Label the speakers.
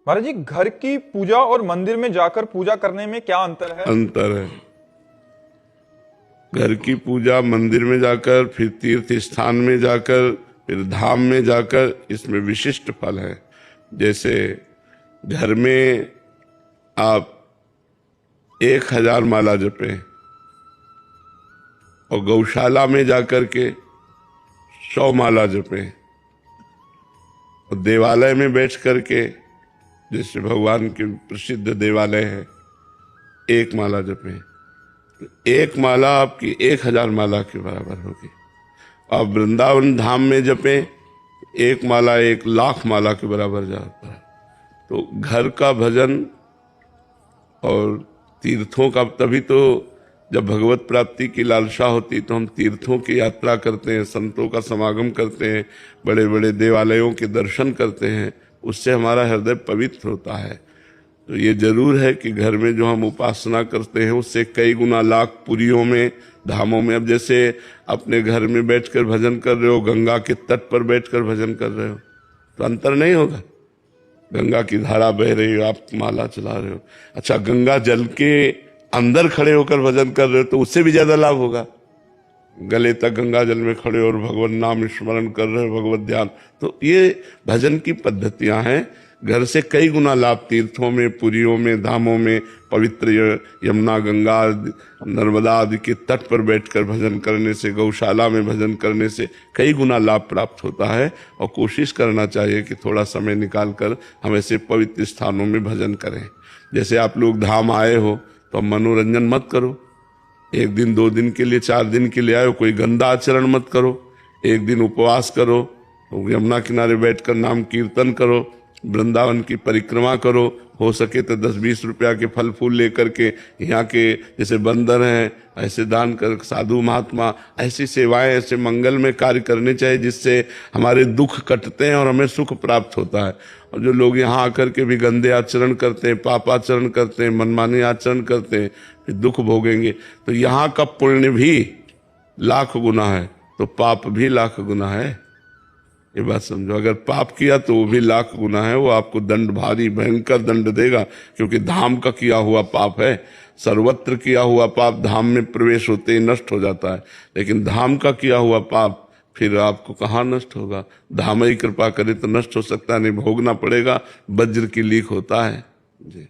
Speaker 1: महाराज जी, घर की पूजा और मंदिर में जाकर पूजा करने में क्या अंतर है?
Speaker 2: अंतर है। घर की पूजा मंदिर में जाकर, फिर तीर्थ स्थान में जाकर, फिर धाम में जाकर, इसमें विशिष्ट फल है। जैसे घर में आप 1000 माला जपें और गौशाला में जाकर के 100 माला जपें और देवालय में बैठ करके, जैसे भगवान के प्रसिद्ध देवालय है, 1 माला जपें, तो 1 माला आपकी 1000 माला के बराबर होगी। आप वृंदावन धाम में जपें, 1 माला 1,00,000 माला के बराबर जाता है। तो घर का भजन और तीर्थों का, तभी तो जब भगवत प्राप्ति की लालसा होती तो हम तीर्थों की यात्रा करते हैं, संतों का समागम करते हैं, बड़े बड़े देवालयों के दर्शन करते हैं, उससे हमारा हृदय पवित्र होता है। तो ये जरूर है कि घर में जो हम उपासना करते हैं उससे कई गुना लाख पुरियों में, धामों में। अब जैसे अपने घर में बैठकर भजन कर रहे हो, गंगा के तट पर बैठकर भजन कर रहे हो, तो अंतर नहीं होगा। गंगा की धारा बह रही हो, आप माला चला रहे हो। अच्छा, गंगा जल के अंदर खड़े होकर भजन कर रहे हो तो उससे भी ज्यादा लाभ होगा। गले तक गंगा जल में खड़े और भगवान नाम स्मरण कर रहे हो, भगवत ध्यान। तो ये भजन की पद्धतियां हैं। घर से कई गुना लाभ तीर्थों में, पुरियों में, धामों में, पवित्र यमुना, गंगा, नर्मदा आदि के तट पर बैठकर भजन करने से, गौशाला में भजन करने से कई गुना लाभ प्राप्त होता है। और कोशिश करना चाहिए कि थोड़ा समय निकालकर हम ऐसे पवित्र स्थानों में भजन करें। जैसे आप लोग धाम आए हो तो मनोरंजन मत करो। 1 दिन 2 दिन के लिए, 4 दिन के लिए आए हो, कोई गंदा आचरण मत करो। 1 दिन उपवास करो, यमुना किनारे बैठकर नाम कीर्तन करो, वृंदावन की परिक्रमा करो, हो सके तो 10-20 रुपया के फल फूल लेकर के, यहाँ के जैसे बंदर हैं ऐसे दान कर, साधु महात्मा ऐसी सेवाएं, ऐसे मंगल में कार्य करने चाहिए जिससे हमारे दुख कटते हैं और हमें सुख प्राप्त होता है। और जो लोग यहाँ आकर के भी गंदे आचरण करते हैं, पाप आचरण करते हैं, मनमानी आचरण करते हैं, फिर दुख भोगेंगे। तो यहाँ का पुण्य भी लाख गुना है तो पाप भी लाख गुना है। ये बात समझो। अगर पाप किया तो वो भी लाख गुना है, वो आपको दंड, भारी भयंकर दंड देगा, क्योंकि धाम का किया हुआ पाप है। सर्वत्र किया हुआ पाप धाम में प्रवेश होते ही नष्ट हो जाता है, लेकिन धाम का किया हुआ पाप फिर आपको कहाँ नष्ट होगा। धाम ही कृपा करे तो नष्ट हो सकता है, नहीं भोगना पड़ेगा। वज्र की लीक होता है जी।